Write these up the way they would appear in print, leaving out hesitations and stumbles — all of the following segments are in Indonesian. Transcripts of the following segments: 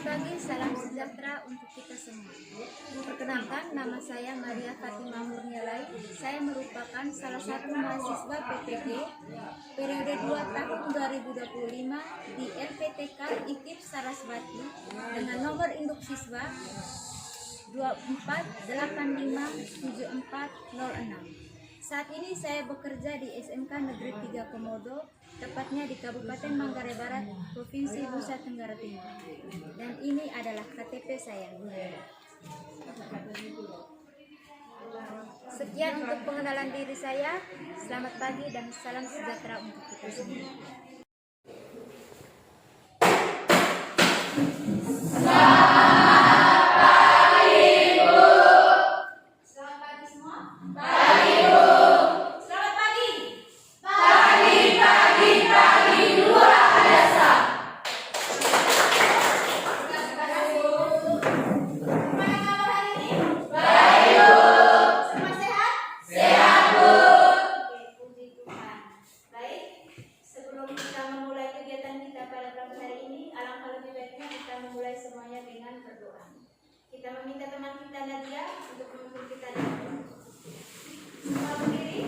pagi, salam sejahtera untuk kita semua. Perkenalkan, nama saya Maria Fatimah Murnialai. Saya merupakan salah satu mahasiswa PPG periode 2 tahun 2025 di LPTK IKIP Sarasvati dengan nomor induk siswa 24857406. Saat ini saya bekerja di SMK Negeri 3 Komodo, tepatnya di Kabupaten Manggarai Barat, Provinsi Nusa Tenggara Timur. Dan ini adalah KTP saya. Sekian untuk pengenalan diri saya. Selamat pagi dan salam sejahtera untuk kita semua. Memulai semuanya dengan berdoa. Kita meminta teman kita Nadia untuk memimpin kita dengan doa. Semua berdiri.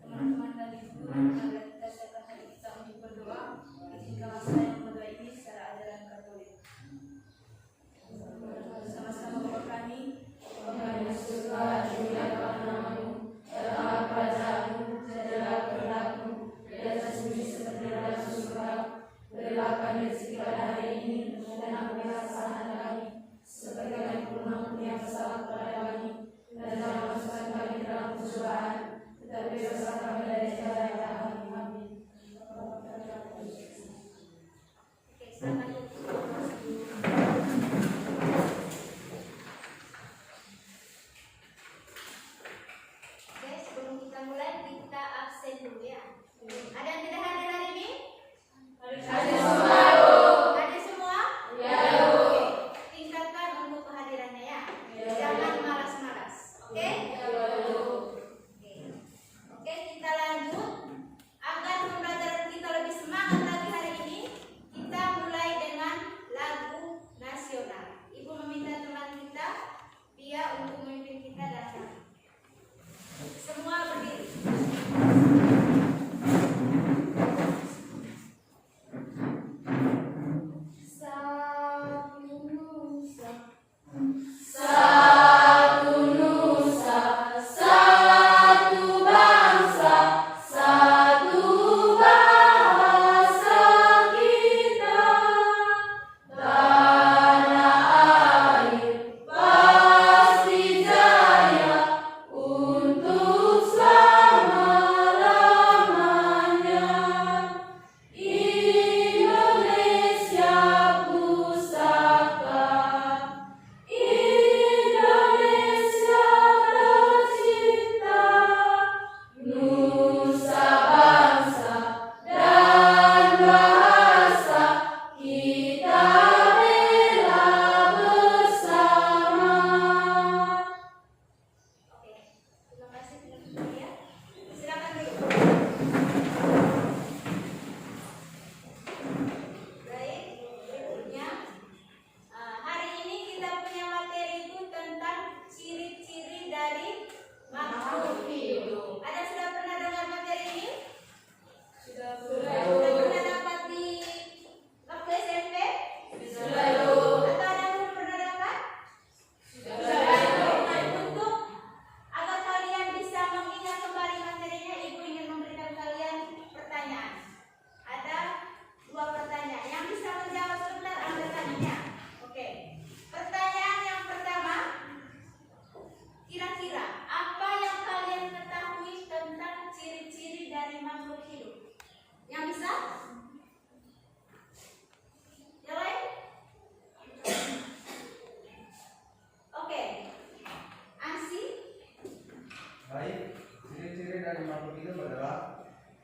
Teman-teman dan ibu, marilah kita siapkan hati kita untuk berdoa. Izinkanlah saya berdoa ini secara ajaran Katolik. Sama-sama Bapa kami, Bapa kami di surga, dimuliakan namamu, datanglah kerajaanmu, jadilah kehendakmu di atas bumi seperti di dalam surga. Berilah kami rezeki pada hari ini, dan ampunilah kesalahan kami, seperti kami pun mengampuni yang bersalah kepada kami. Dan jangan masukkan kami ke dalam pencobaan, tetapi bebaskan kami dari jalan yang jahat. Amin. Oke, sebelum kita mulai, kita absen dulu ya. Ada yang tidak hadir hari ini? Hadir semua. Hadir semua? Ya. Oke. Tingkatkan untuk kehadirannya ya. Jangan malas-malas. Oke? Oke, kita lanjut. Agar pembelajaran kita lebih semangat lagi hari ini, kita mulai dengan lagu nasional. Ibu meminta teman kita dia untuk memimpin kita dalam. Semua berdiri.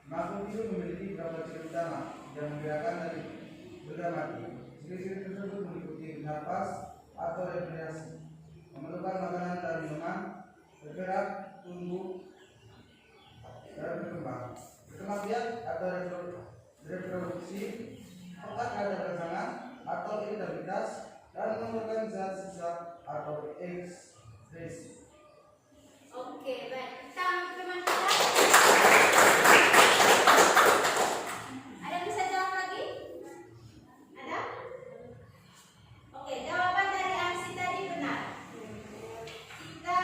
Makhluk hidup memiliki beberapa ciri utama yang membedakan dari benda mati. Ciri-ciri tersebut meliputi bernafas atau respirasi, memerlukan makanan dan minuman, bergerak, tumbuh, dan berkembang. Kematian atau reproduksi, otak ada rangsangan atau irritabilitas, dan mengeluarkan zat sisa atau ekskresi. Oke, baik. Kita teman kita. Ada bisa jawab lagi? Ada? Oke, jawaban dari Ansi tadi benar. Kita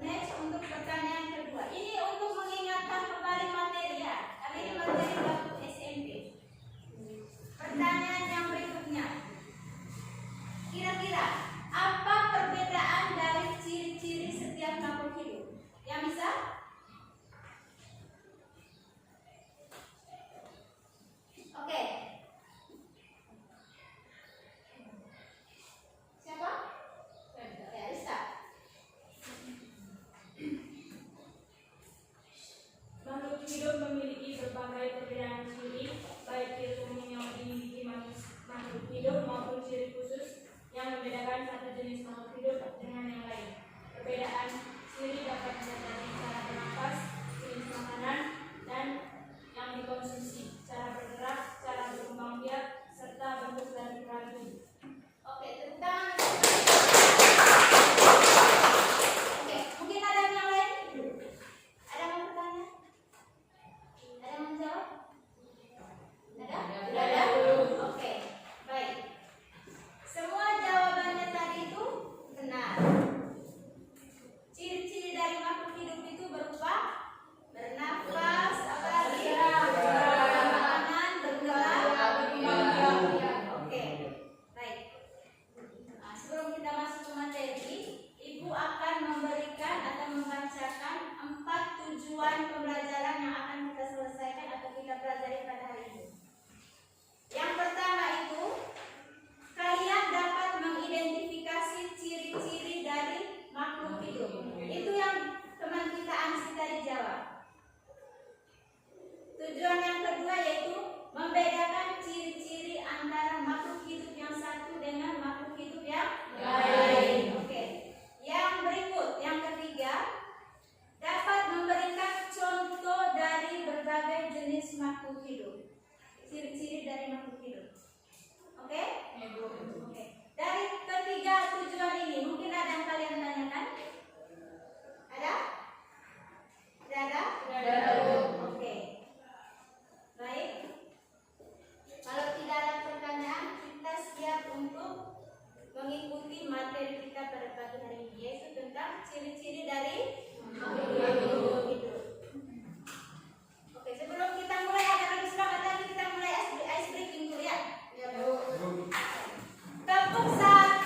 next untuk pertanyaan kedua. Ini untuk mengingatkan kembali materi ya. Karena ini materi waktu SMP. Pertanyaan yang berikutnya. Kira-kira apa perbedaan dari ciri-ciri setiap makhluk hidup? Yang bisa? Oke. Siapa? Ya, Risa. Makhluk hidup memiliki berbagai perbedaan ciri, baik ciri umum yang dimiliki makhluk hidup maupun ciri khusus yang membedakan satu jenis makhluk hidup dengan yang lain. Perbedaan ciri dapat dilihat dari cara bernafas, jenis makanan, dan yang dikonsumsi, cara bergerak, cara berkembang biak, serta bentuk dan ukuran tubuh. Oke, tentang. Oke, mungkin ada yang lain? Ada yang mau bertanya? Ada yang mau menjawab? Ada? Tidak ada? Oke, baik. Semua jawabannya tadi itu benar. Ciri-ciri dari makhluk hidup itu berupa bernafas, apalagi makanan, bergerak. Oke, baik. Nah, sebelum kita masuk ke materi, Ibu akan memberikan atau membacakan 4 tujuan pembelajaran yang akan kita selesaikan atau kita pelajari pada hari ini. Yang pertama itu, kalian dapat mengidentifikasi ciri-ciri dari makhluk hidup. Itu yang teman kita Ansi tadi jawab. Tujuan yang kedua yaitu membedakan ciri-ciri antara makhluk hidup yang satu dengan makhluk hidup yang lain. Oke. Yang berikut, yang ketiga, dapat memberikan contoh dari berbagai jenis makhluk hidup. Ciri-ciri dari makhluk hidup. Oke? Oke. Dari ketiga tujuan ini, mungkin ada yang kalian tanyakan? Ada? Tidak ada? Tidak ada. Oke. Baik. Kalau tidak ada pertanyaan, kita siap untuk mengikuti materi kita pada pagi hari ini, yaitu tentang ciri-ciri dari makhluk hidup. Oke, sebelum kita mulai agar lebih semangat lagi, kita mulai ice breaking dulu ya. Bu. Tepuk satu.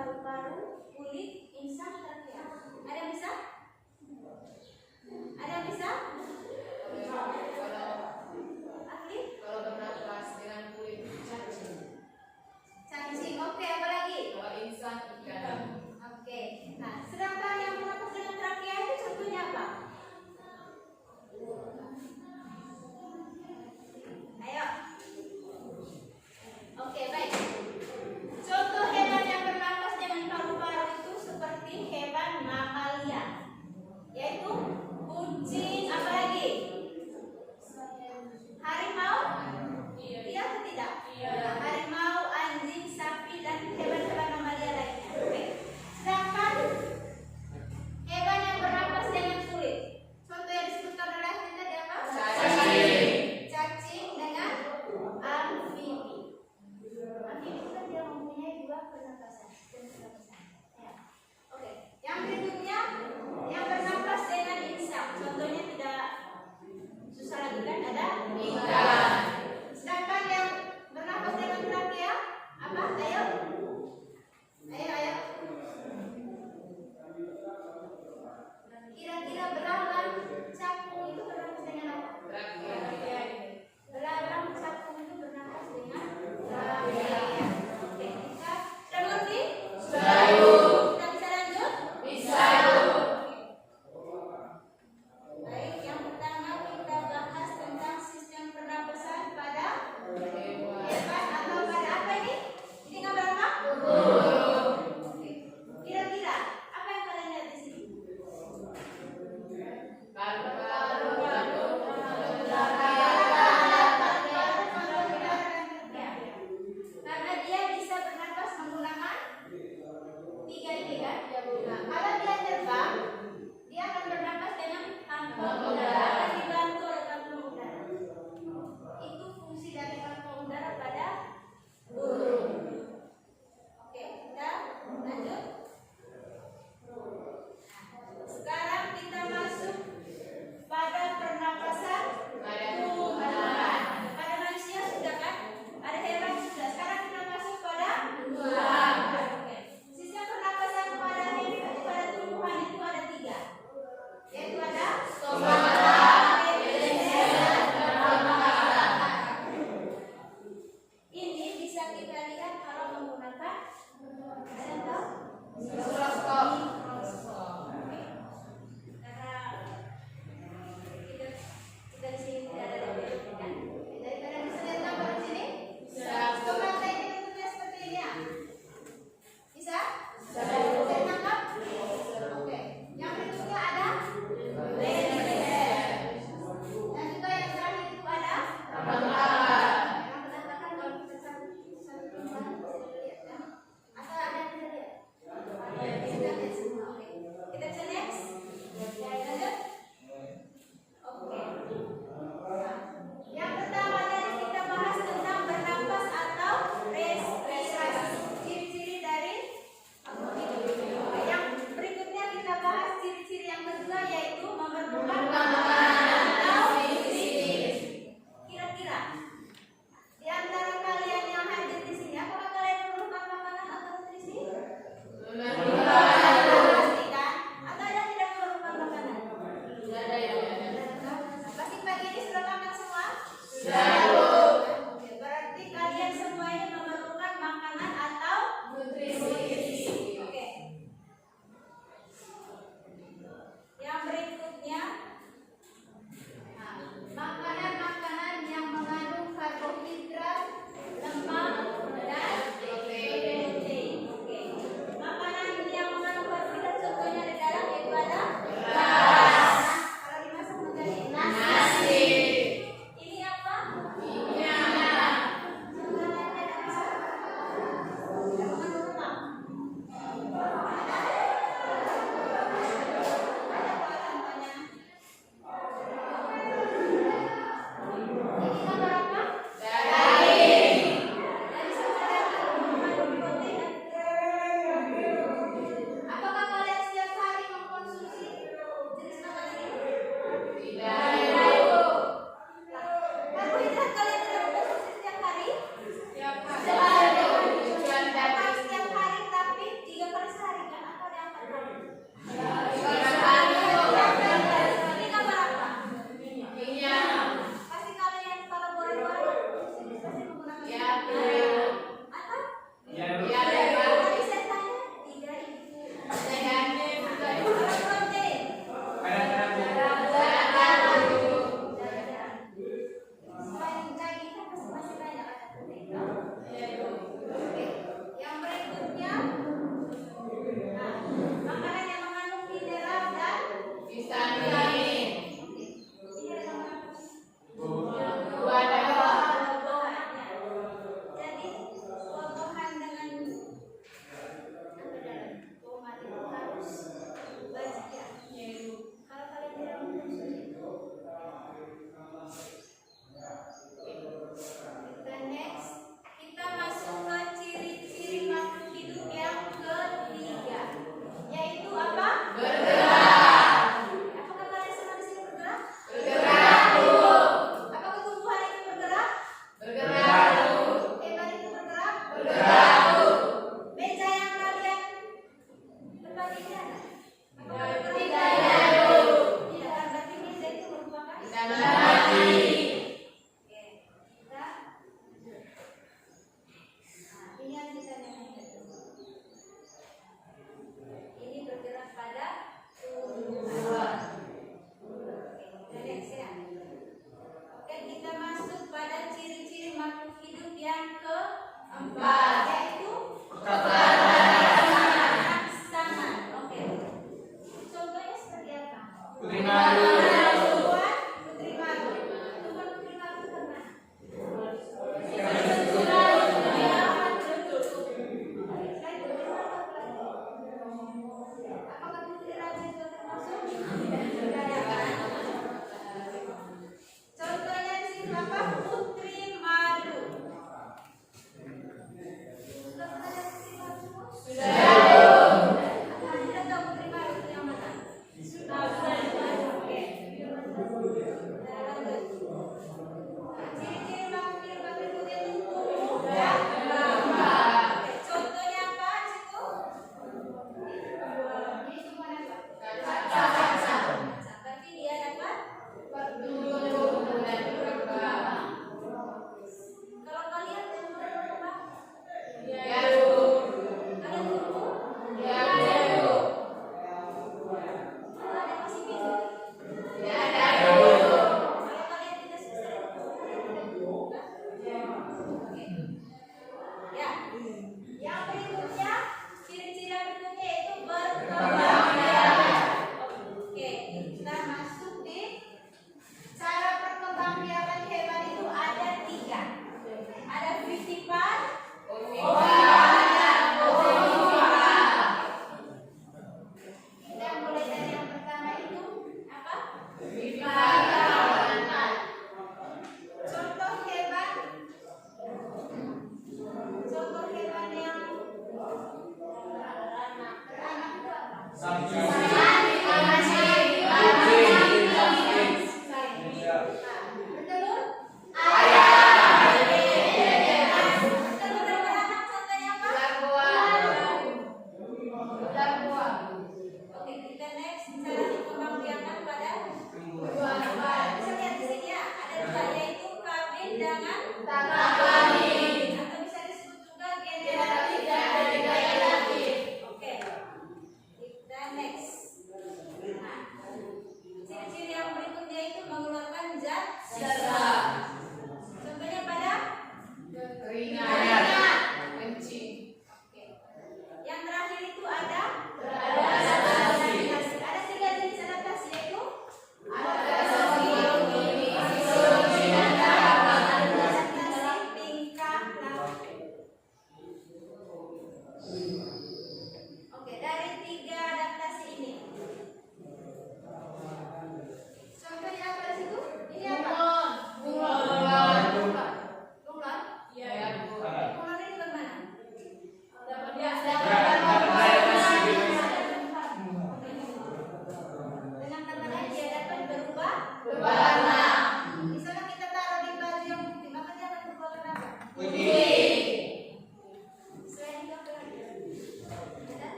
paru-paru, kulit, insang, trakea. Ada yang bisa? Ada yang bisa? Ahli? Kalau bernapas dengan kulit cacing. Cacing. Oke, apa lagi? Kalau insan ikan. Oke. Nah, sedangkan yang bernapas dengan trakea itu contohnya apa? Ayo. Oke, baik. Contoh hewan yang bernapas dengan paru-paru itu seperti hewan mamalia, yaitu kucing, apa lagi?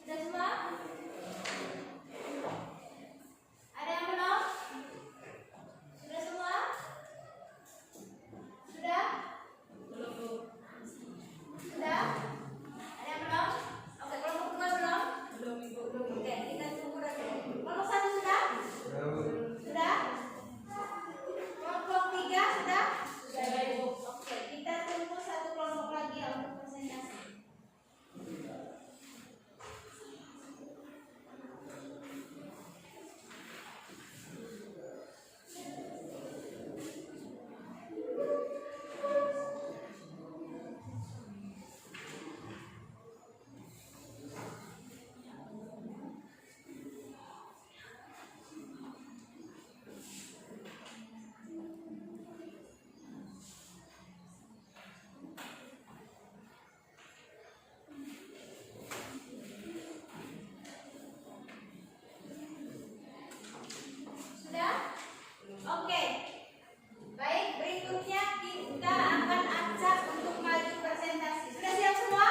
Sudah semua? Ada yang belum? Sudah semua? Sudah? Sudah? Ada yang belum? Oke, kelompok 2 belum? Belum. Oke, kita tunggu dulu. Kelompok 1 sudah? Sudah? Kelompok 3 sudah? Sudah, Ibu. Oke, kita tunggu satu kelompok lagi ya untuk presentasi. Sudah? Oke. Baik, berikutnya kita akan ajak untuk maju presentasi. Sudah siap semua?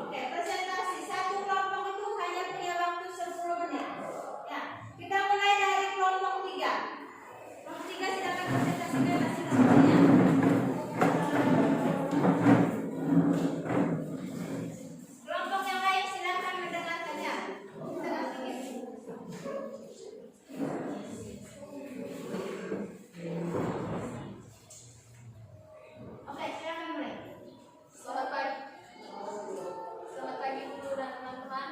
Oke, presentasi. Satu kelompok itu hanya punya waktu 10 menit. Ya, kita mulai dari kelompok 3. Kelompok 3 silakan presentasikan hasil semuanya. Kelompok yang lain silakan mendengar saja. Dengar sedikit. Oke, silakan mulai. Selamat pagi. Selamat pagi guru dan teman-teman.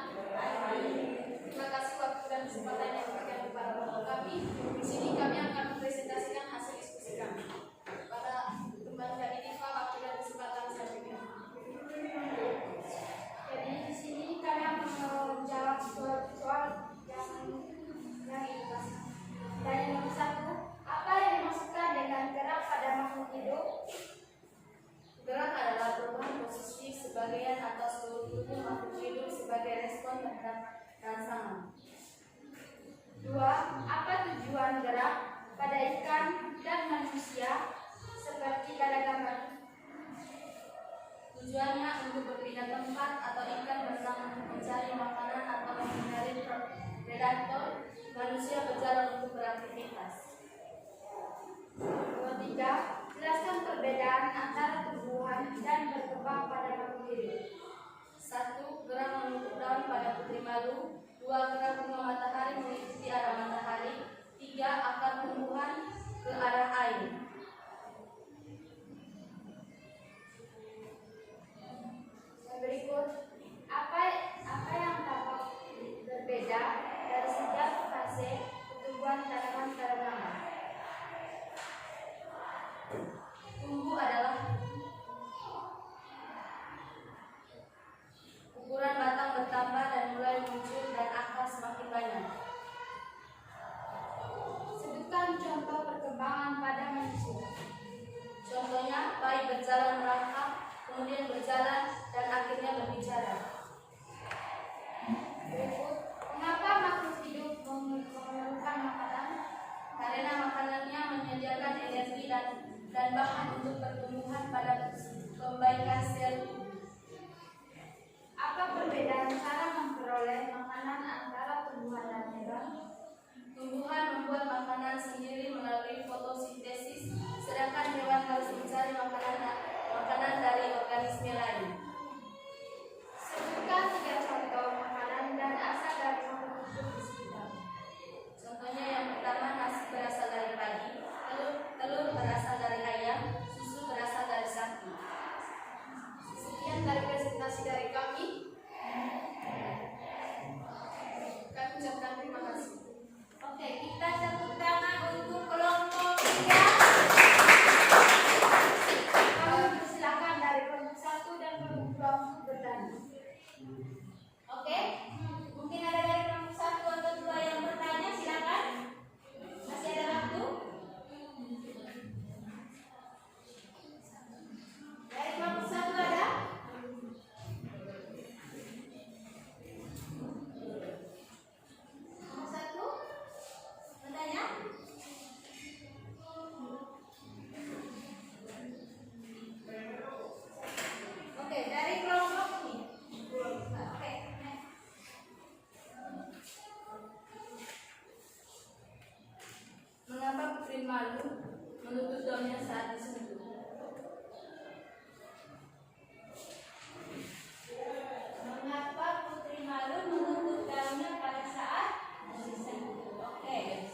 Terima kasih waktu dan kesempatan yang diberikan kepada kami. Di sini kami akan mempresentasikan hasil diskusi kami. Pada kembalikan ini Pak, waktu dan kesempatan selanjutnya. Jadi di sini kami akan menjawab soal yang ikhlas. Dan yang nomor 1, apa yang dimaksudkan dengan gerak pada makhluk hidup? Gerak adalah perubahan posisi sebagian atau seluruhnya makhluk hidup sebagai respon terhadap rangsangan. 2. Apa tujuan gerak pada ikan dan manusia seperti pada gambar? Tujuannya untuk berpindah tempat atau ikan berenang mencari makanan atau menghindari predator. Manusia berjalan untuk beraktivitas. 3. Jelaskan perbedaan antara tumbuhan dan berkembang pada makhluk hidup. 1. Gerak menutup daun pada putri malu. 2. Gerak bunga matahari mengikuti arah matahari. 3. Akar tumbuhan ke arah air. Yang berikut, apa yang dapat berbeda dari setiap fase pertumbuhan tanaman pada gambar? Tumbuh adalah Oke, mungkin ada dari kelompok 1 atau 2 yang bertanya, silakan. Masih ada waktu. Dari kelompok 1 ada? Kelompok 1 bertanya? Oke, dari kelompok ini. Oke, next. Mengapa putri malu menutup daunnya saat disentuh? Mengapa putri malu menutup daunnya pada saat disentuh? Oke.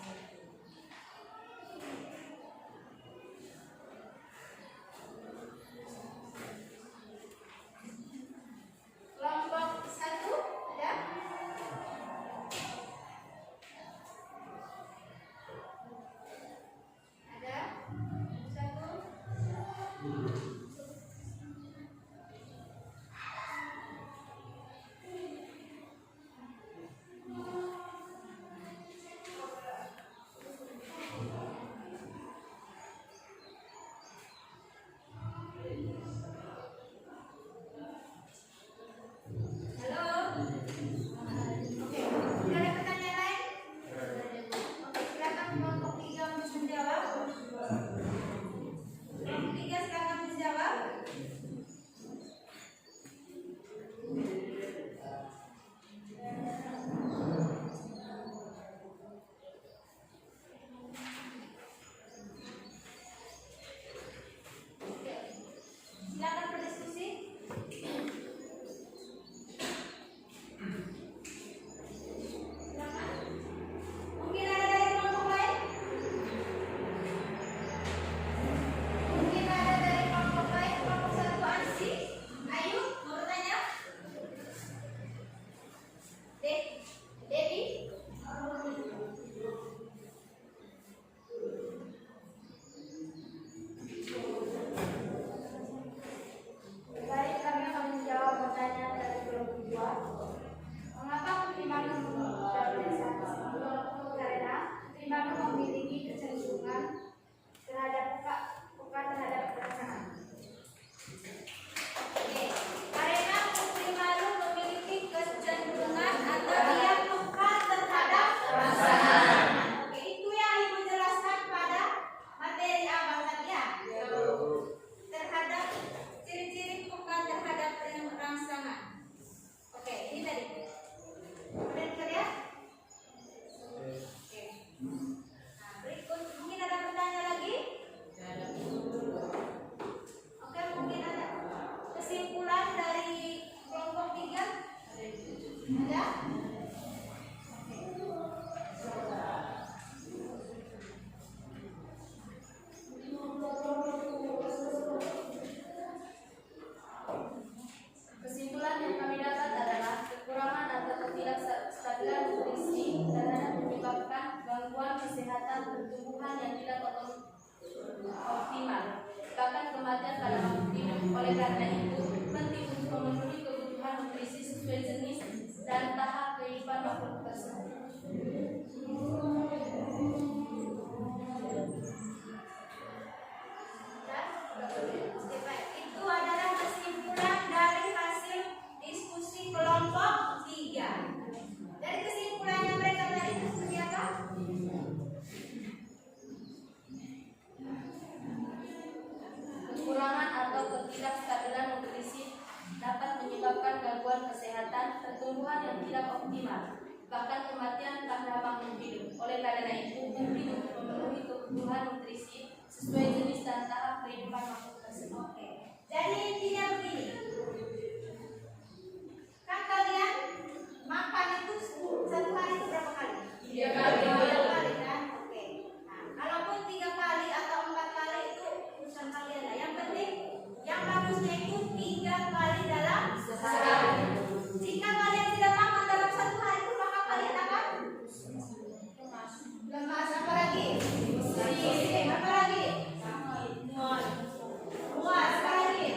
Kelompok 1 ada? Ada? 1. Halo? Oke, tidak ada pertanyaan lain? Oke, silakan kelompok 3 untuk menjawab. Kelompok 3 silakan menjawab. Oke, silakan berdiskusi. Silakan. Mungkin ada dari kelompok lain? Mungkin ada dari kelompok lain, kelompok 1 Ansi. Ayu, mau bertanya? Devi? Baik, kami akan menjawab pertanyaan dari kelompok 2. Mengapa putri malu menutup daunnya saat disentuh? Karena putri malu memiliki kecenderungan terhadap peka terhadap perasaan. Oke, karena putri malu memiliki kecenderungan atau dia peka terhadap perasaan. Oke, itu yang ibu jelaskan pada materi abang tadi ya. Terhadap ciri-ciri peka terhadap rangsangan. Oke, ini tadi. Kemudian kita lihat. Oke. Nah, berikut mungkin ada pertanyaan lagi? Oke, mungkin ada kesimpulan dari kelompok 3? Ada? Kesimpulan yang kami dapat adalah kekurangan atau ketidakstabilan nutrisi terhadap menyebabkan gangguan kesehatan pertumbuhan yang tidak optimal, bahkan kematian pada makhluk hidup. Oleh karena itu, penting untuk memenuhi kebutuhan nutrisi sesuai jenis dan tahap kehidupan makhluk tersebut. Oke, baik. Itu adalah kesimpulan dari hasil diskusi kelompok 3. Dari kesimpulannya mereka tadi itu seperti apa? Kekurangan atau ketidakstabilan nutrisi dapat menyebabkan gangguan kesehatan pertumbuhan yang tidak optimal, bahkan kematian pada makhluk hidup. Oleh karena itu, penting untuk memenuhi kebutuhan nutrisi sesuai jenis dan tahap kehidupan makhluk tersebut. Oke. Jadi intinya begini. Kan kalian makan itu satu hari itu berapa kali? 3 kali. 3 kali kan? Oke. Nah, kalaupun 3 kali atau 4 kali itu urusan kalian lah. Yang penting yang bagusnya itu 3 kali dalam sehari. Jika kalian tidak makan dalam 1 hari itu maka kalian akan lemas. Apa lagi? Apa lagi? Muas. Apa lagi?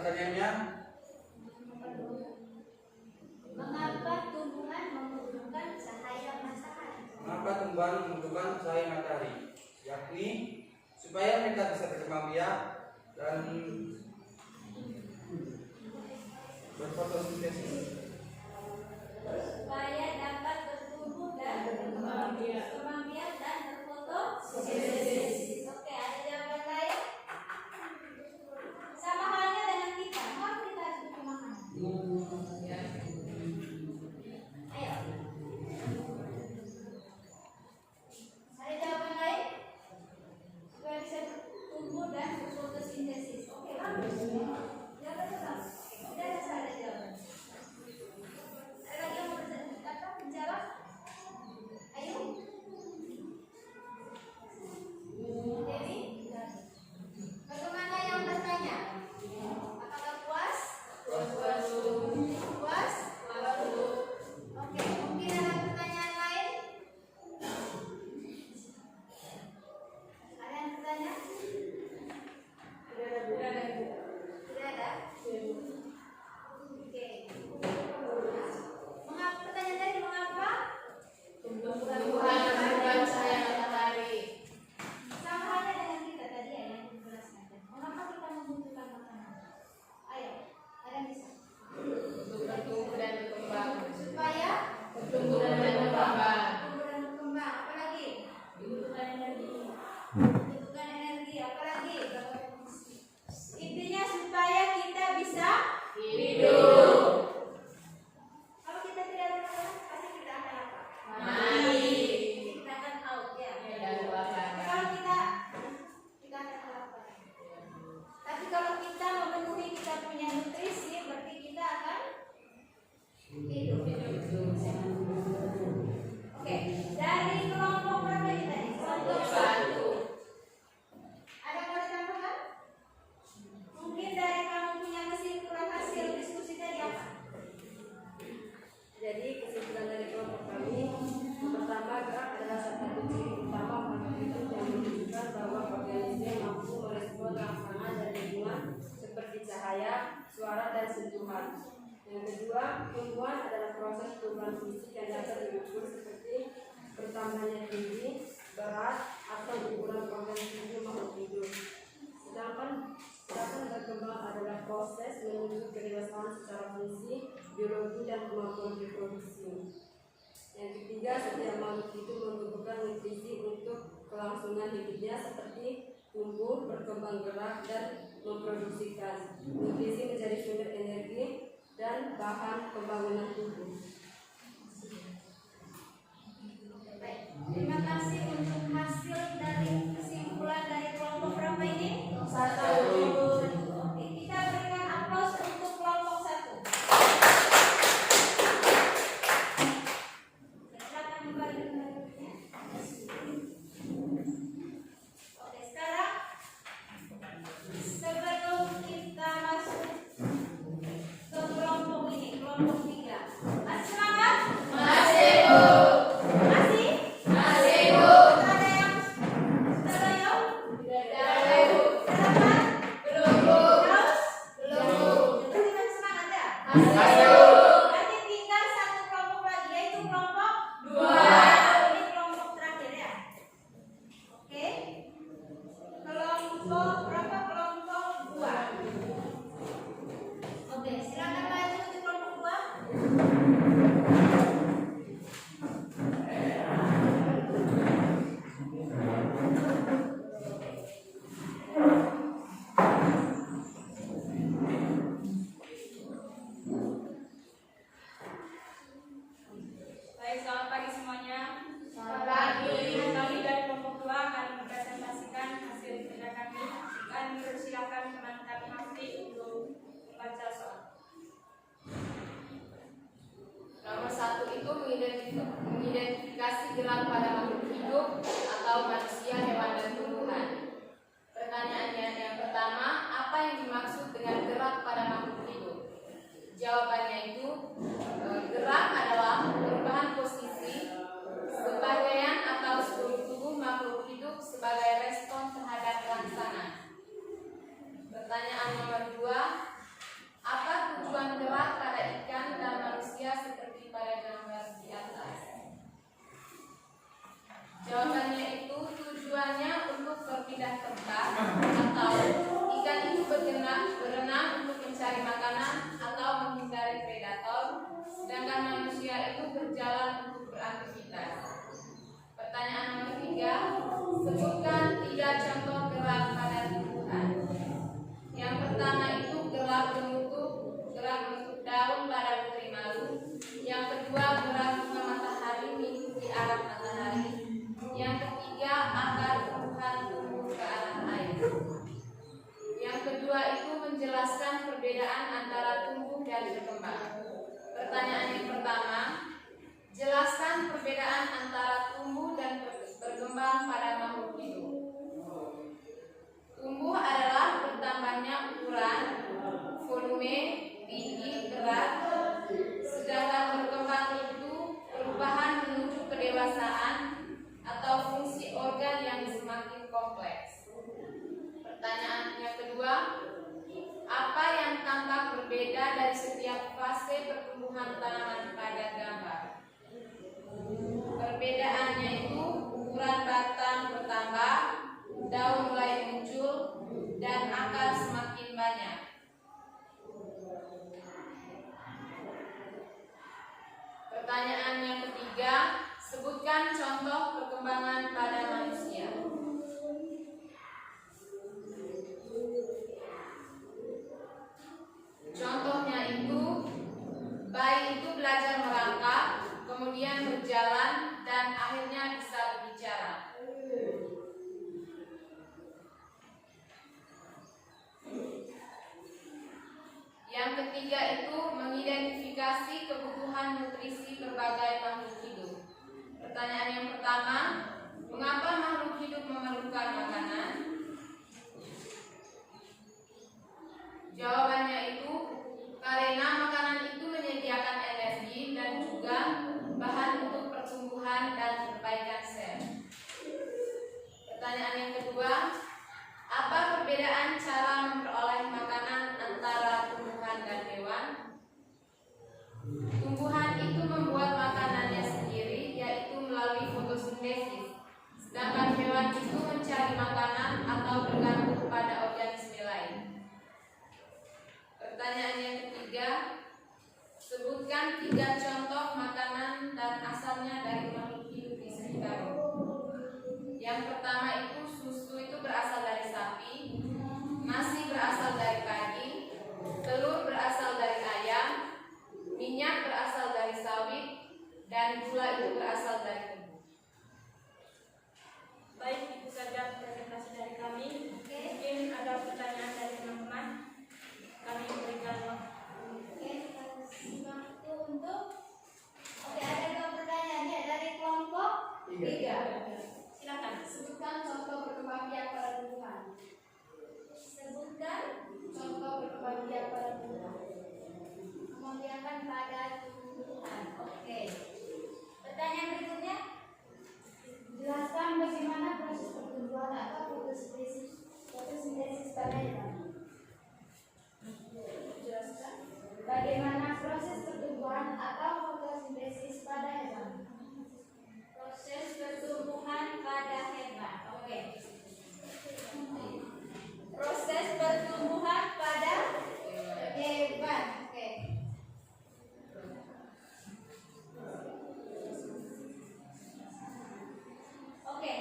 pertanyaannya? Mengapa tumbuhan membutuhkan cahaya matahari? Mengapa tumbuhan membutuhkan cahaya matahari? Yakni supaya mereka bisa berkembang biak dan berfotosintesis. Supaya dapat bertumbuh dan berkembang biak dan berfotosintesis. Oke, ada jawaban lain? Sama halnya dengan kita, mengapa kita harus butuh makanan? Ayo. Ada jawaban lain? Supaya bisa bertumbuh dan berfotosintesis. Oke, bagus. Jawabannya bagus. Sudah ada jawaban. Ada lagi yang mau menjawab? Ayo. Dewi, bagaimana yang bertanya? Apakah puas? Puas? Oke, mungkin ada pertanyaan lain? Ada yang bertanya? Tidak ada? Oke. Mengapa pertanyaan tadi mengapa? Tumbuhan membutuhkan cahaya matahari. Sama halnya dengan kita tadi ya yang dijelaskan. Mengapa kita membutuhkan makanan? Ayo, ada yang bisa? Untuk bertumbuh dan berkembang. Supaya Bertumbuh dan berkembang. tumbuh dan berkembang. Apalagi? Dibutuhkan energi. Butuhkan energi. Apalagi? Intinya supaya kita bisa Hidup. Kalau kita tidak ada makanan, pasti kita akan apa? Mati. Kita akan out ya. Dan kebakaran. Tapi kalau kita akan apa? Tapi kalau kita memenuhi kita punya nutrisi, berarti kita akan hidup. Oke, dari kelompok berapa ini tadi? Kelompok Satu. Ada yang mau ditambahkan? Mungkin dari kamu punya kesimpulan hasil diskusi tadi apa? Jadi kesimpulan dari kelompok kami, yang pertama gerak adalah salah satu ciri utama makhluk hidup yang menunjukkan bahwa organisme mampu merespon rangsangan dan lingkungan seperti cahaya, suara, dan sentuhan. Yang kedua, tumbuhan adalah proses perubahan fisik yang dapat diukur seperti bertambahnya tinggi, berat, atau ukuran organ tubuh makhluk hidup. Sedangkan berkembang adalah proses menuju kedewasaan secara fungsi, biologi, dan kemampuan reproduksi. Yang ketiga, setiap makhluk hidup membutuhkan nutrisi untuk kelangsungan hidupnya seperti tumbuh, berkembang gerak, dan memproduksikan. Nutrisi menjadi sumber energi dan bahan pembangunan tubuh. Baik, terima kasih untuk hasil dari kesimpulan dari kelompok berapa ini? Satu. Oke, kita berikan aplaus untuk kelompok 1. Silakan kembali ke duduknya. Oke, sekarang sebelum kita masuk ke kelompok ini, kelompok 3. Masih semangat? Masih, Bu. Masih? Masih, Bu. Ada yang sudah loyo? Sudah, Bu. Sarapan? Belum, Bu. Terus? Belum. Berarti masih semangat ya? Masih, Bu. Berarti tinggal satu kelompok lagi, yaitu kelompok 2. Ini kelompok terakhir ya. Oke. Kelompok berapa? Kelompok 2. Oke, silakan maju untuk kelompok 2. menjelaskan perbedaan antara tumbuh dan berkembang. Pertanyaan yang pertama, jelaskan perbedaan antara tumbuh dan berkembang pada makhluk hidup. Tumbuh adalah bertambahnya ukuran, volume, tinggi, berat, sedangkan berkembang itu perubahan menuju kedewasaan atau fungsi organ yang semakin kompleks. Pertanyaan yang kedua, apa yang tampak berbeda dari setiap fase pertumbuhan tanaman pada gambar? Perbedaannya itu ukuran batang bertambah, daun mulai muncul, dan akar semakin banyak. Pertanyaan yang ketiga, sebutkan contoh perkembangan pada manusia. Contohnya itu, bayi itu belajar merangkak, kemudian berjalan, dan akhirnya bisa berbicara. Yang ketiga itu mengidentifikasi kebutuhan nutrisi berbagai makhluk hidup. Pertanyaan yang pertama, mengapa makhluk hidup memerlukan makanan? Jawabannya itu karena makanan itu menyediakan energi dan juga bahan untuk pertumbuhan dan perbaikan sel. Pertanyaan yang kedua, apa perbedaan cara memperoleh makanan antara tumbuhan dan hewan? Tumbuhan itu membuat makanannya sendiri, yaitu melalui fotosintesis. Sedangkan hewan itu mencari makanan atau bergantung pada organisme lain. Pertanyaan yang ketiga, sebutkan 3 contoh makanan dan asalnya dari makhluk hidup di sekitar. Yang pertama itu susu itu berasal dari sapi, nasi berasal dari padi, telur berasal dari ayam, minyak berasal dari sawit, dan gula itu berasal dari tebu. Baik, itu saja presentasi dari kami. Mungkin ada pertanyaan dari teman-teman. Kami berikan waktu. Ada 2 pertanyaan ya dari kelompok 3. Silakan. Sebutkan contoh berkembang biak pada tumbuhan. Sebutkan contoh berkembang biak pada tumbuhan. Kembangbiakan pada tumbuhan. Oke. Pertanyaan berikutnya, jelaskan bagaimana proses pertumbuhan atau fotosintesis pada hewan. Jelaskan bagaimana proses pertumbuhan atau fotosintesis pada hewan. Proses pertumbuhan pada hewan. Oke. Proses pertumbuhan pada hewan. Oke. Oke.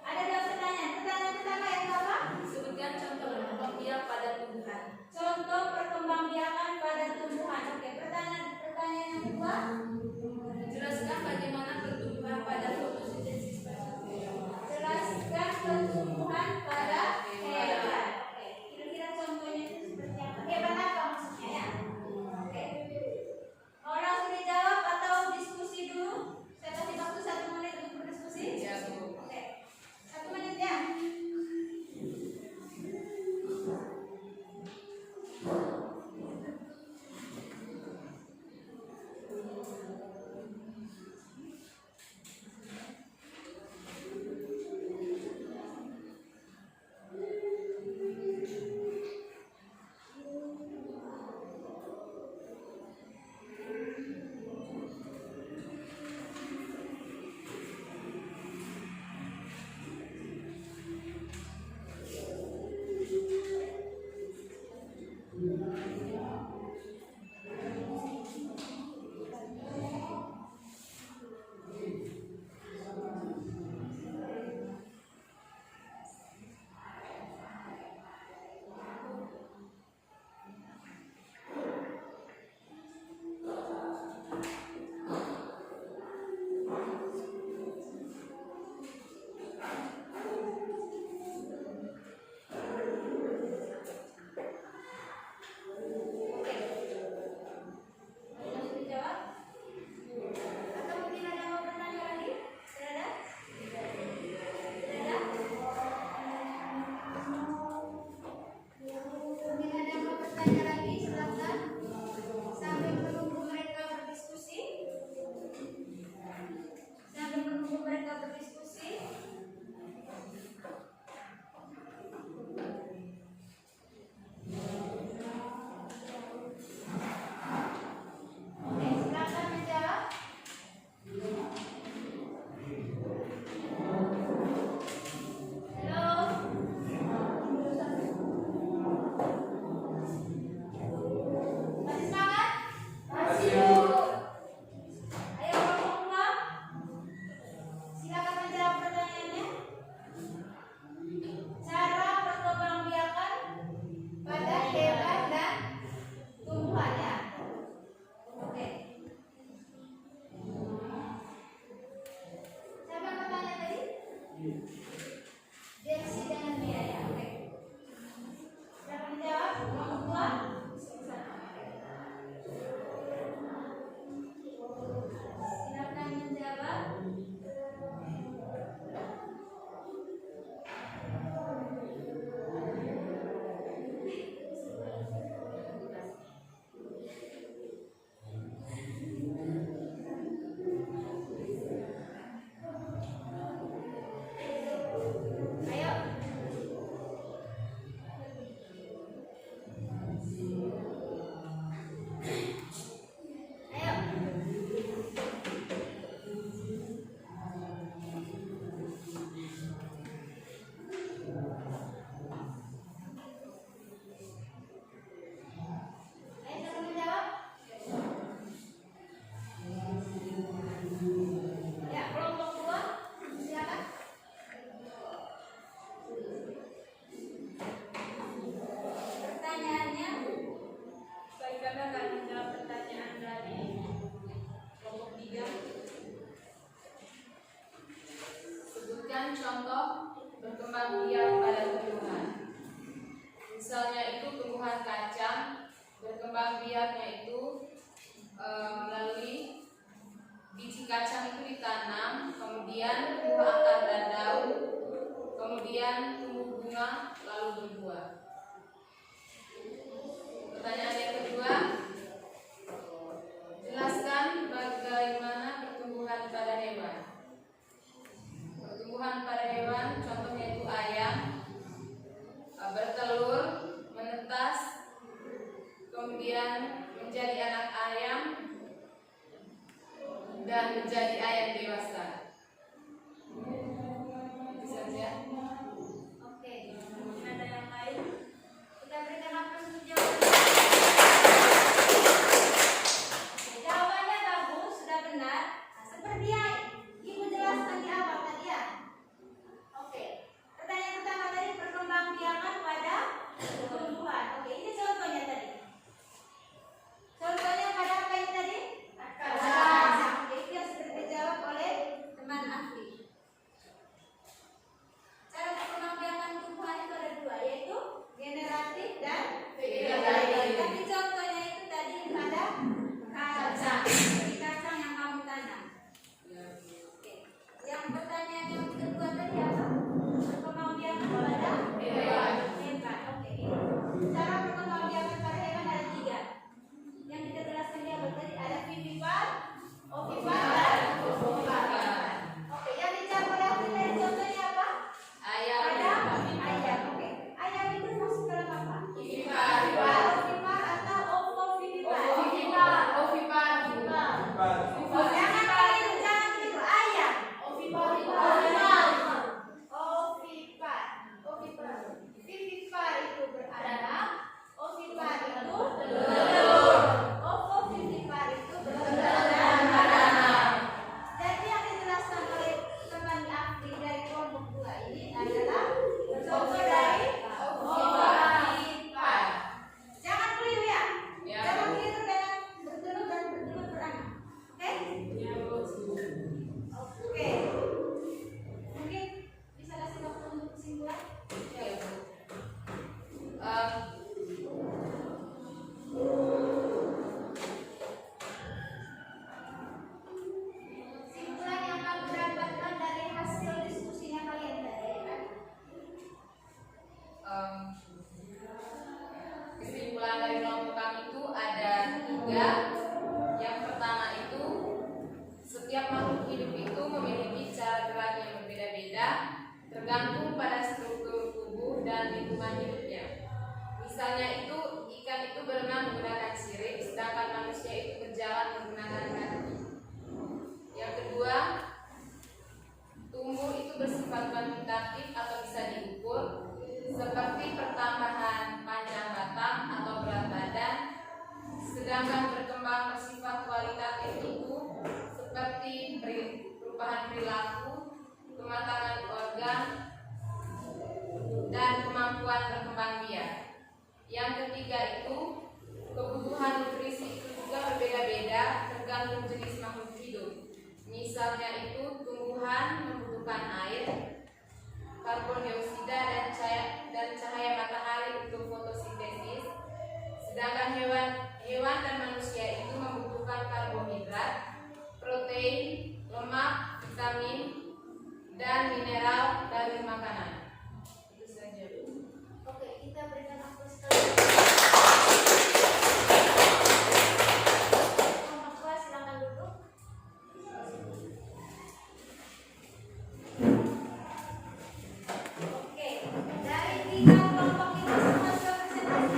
Ada 2 pertanyaan. Pertanyaan pertama yang apa? Sebutkan contoh perkembang pada tumbuhan. Contoh perkembangbiakan pada tumbuhan. Oke. Pertanyaan yang kedua. Jelaskan bagaimana pertumbuhan pada fotosintesis pada tumbuhan. Jelaskan pertumbuhan pada hewan. Oke. Kira-kira contohnya itu seperti apa? Hewan apa maksudnya ya? Oke. Mau langsung dijawab atau diskusi dulu? Saya kasih waktu 1 menit untuk berdiskusi. Ya, Bu. Oke. 1 menit ya. contoh berkembang biak pada tumbuhan. Misalnya itu tumbuhan kacang, berkembang biaknya itu melalui biji kacang itu ditanam, kemudian tumbuh akar dan daun, kemudian tumbuh bunga, lalu berbuah. Pertanyaan yang kedua, jelaskan bagaimana pertumbuhan pada hewan. Pertumbuhan pada hewan contohnya itu ayam, bertelur, menetas, kemudian menjadi anak ayam, dan menjadi ayam dewasa. Itu saja. Oke, mungkin ada yang lain? Kita berikan nafas untuk jawabannya. Oke, jawabannya bagus, sudah benar. Nah, seperti yang Ibu jelaskan di awal tadi ya. Oke, pertanyaan pertama tadi perkembangbiakan pada tumbuhan. Oke, ini contohnya tadi. Contohnya pada apa ini tadi? Kacang. Oke, itu yang sudah dijawab oleh teman ahli. Cara perkembangbiakan tumbuhan itu ada dua, yaitu generatif dan vegetatif. Tapi contohnya itu tadi pada kacang. Jadi kacang yang kamu tanam. Oke. Yang pertanyaan yang kedua tadi apa? Perkembangbiakan pada hewan. Oke. Cara perkembangbiakan pada hewan ada tiga. Yang kita jelaskan di awal tadi ada vivipar, ovipar, dan ovipar. Oke, yang dijawab oleh ahli tadi contohnya apa? Ayam, Ada ayam. Oke. Ayam itu masuk dalam apa? Ovipar. Ovipar atau ovovivipar? Ovipar. Jangan keliru, jangan keliru. Ayam. Ovipar. Vivipar itu beranak. Ovipar itu telur. Ovovivipar itu beranak. Jadi yang dijelaskan oleh teman ahli dari kelompok 2 ini adalah contoh dari ovipar. Jangan keliru ya. Ya. Jangan keliru dengan bertelur dan bertelur beranak. Oke. Mungkin bisa kasih waktu untuk kesimpulan. Kesimpulan yang kamu dapatkan dari hasil diskusinya kalian tadi kan? Kesimpulan dari kelompok kami itu ada 3. Yang pertama itu setiap makhluk hidup itu memiliki cara gerak yang berbeda-beda tergantung pada struktur tubuh dan lingkungan hidupnya. Misalnya itu ikan itu berenang menggunakan sirip, sedangkan manusia itu berjalan menggunakan kaki. Yang kedua, tumbuh itu bersifat kuantitatif atau bisa diukur, seperti pertambahan panjang batang atau berat badan, sedangkan berkembang bersifat kualitatif itu seperti perubahan perilaku, kematangan organ, dan kemampuan berkembang biak. Yang ketiga itu kebutuhan nutrisi itu juga berbeda-beda tergantung jenis makhluk hidup. Misalnya itu tumbuhan membutuhkan air, karbon dioksida dan cahaya matahari untuk fotosintesis, sedangkan hewan dan manusia itu membutuhkan karbohidrat, protein, lemak, vitamin, dan mineral dari makanan. Itu saja, Bu. Oke, kita berikan waktu sekali. Kelompok 2 silakan duduk. Oke, dari 3 kelompok itu semua sudah presentasi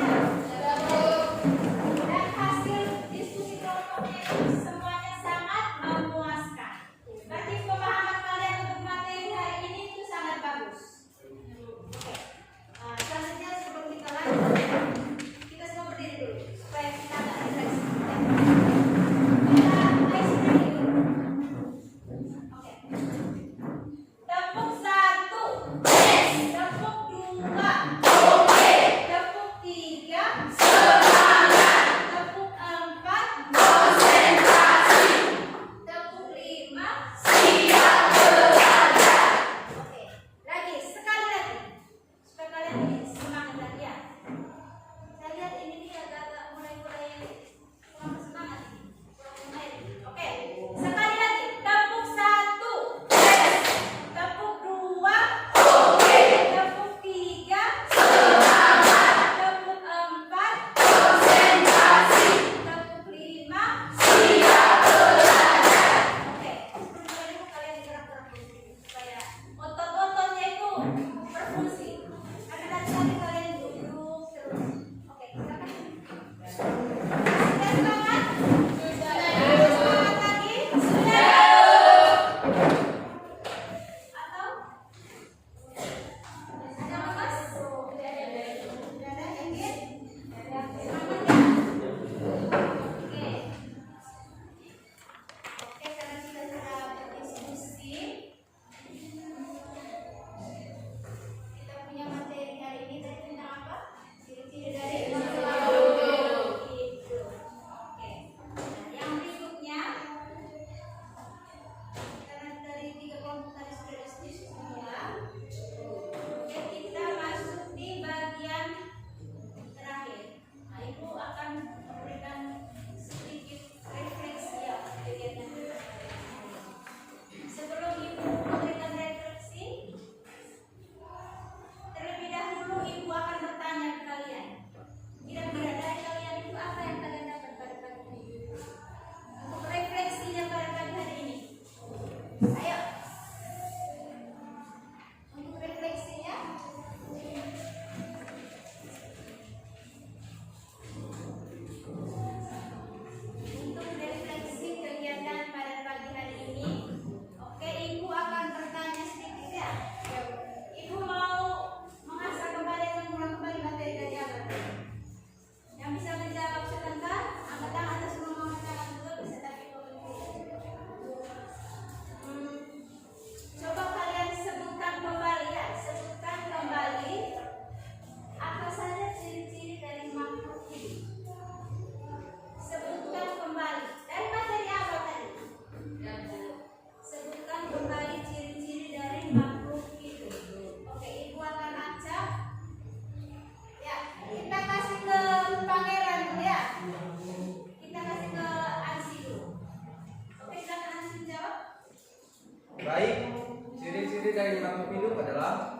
Baik, ciri-ciri dari makhluk hidup adalah: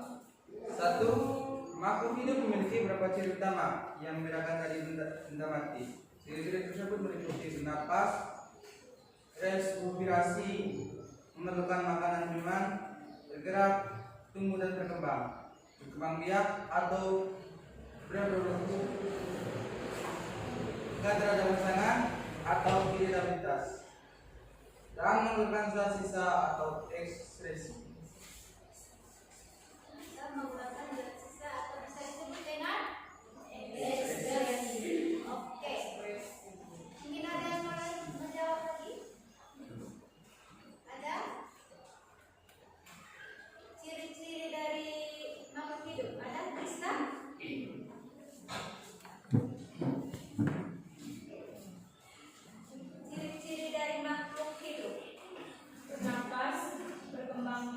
satu, makhluk hidup memiliki beberapa ciri utama yang membedakan dari benda mati. Ciri-ciri tersebut meliputi bernapas, respirasi, memerlukan makanan minuman, bergerak, tumbuh dan berkembang biak atau berproduktif, tidak ada pasangan atau irritabilitas, dan memerlukan zat sisa atau ekspresi. Menggunakan zat sisa atau bisa disebut dengan ekspresi. Oke. Mungkin ada yang mau menjawab lagi? Ada? Ciri-ciri dari makhluk hidup ada, Krista? Ciri-ciri dari makhluk hidup. Bernapas, berkembang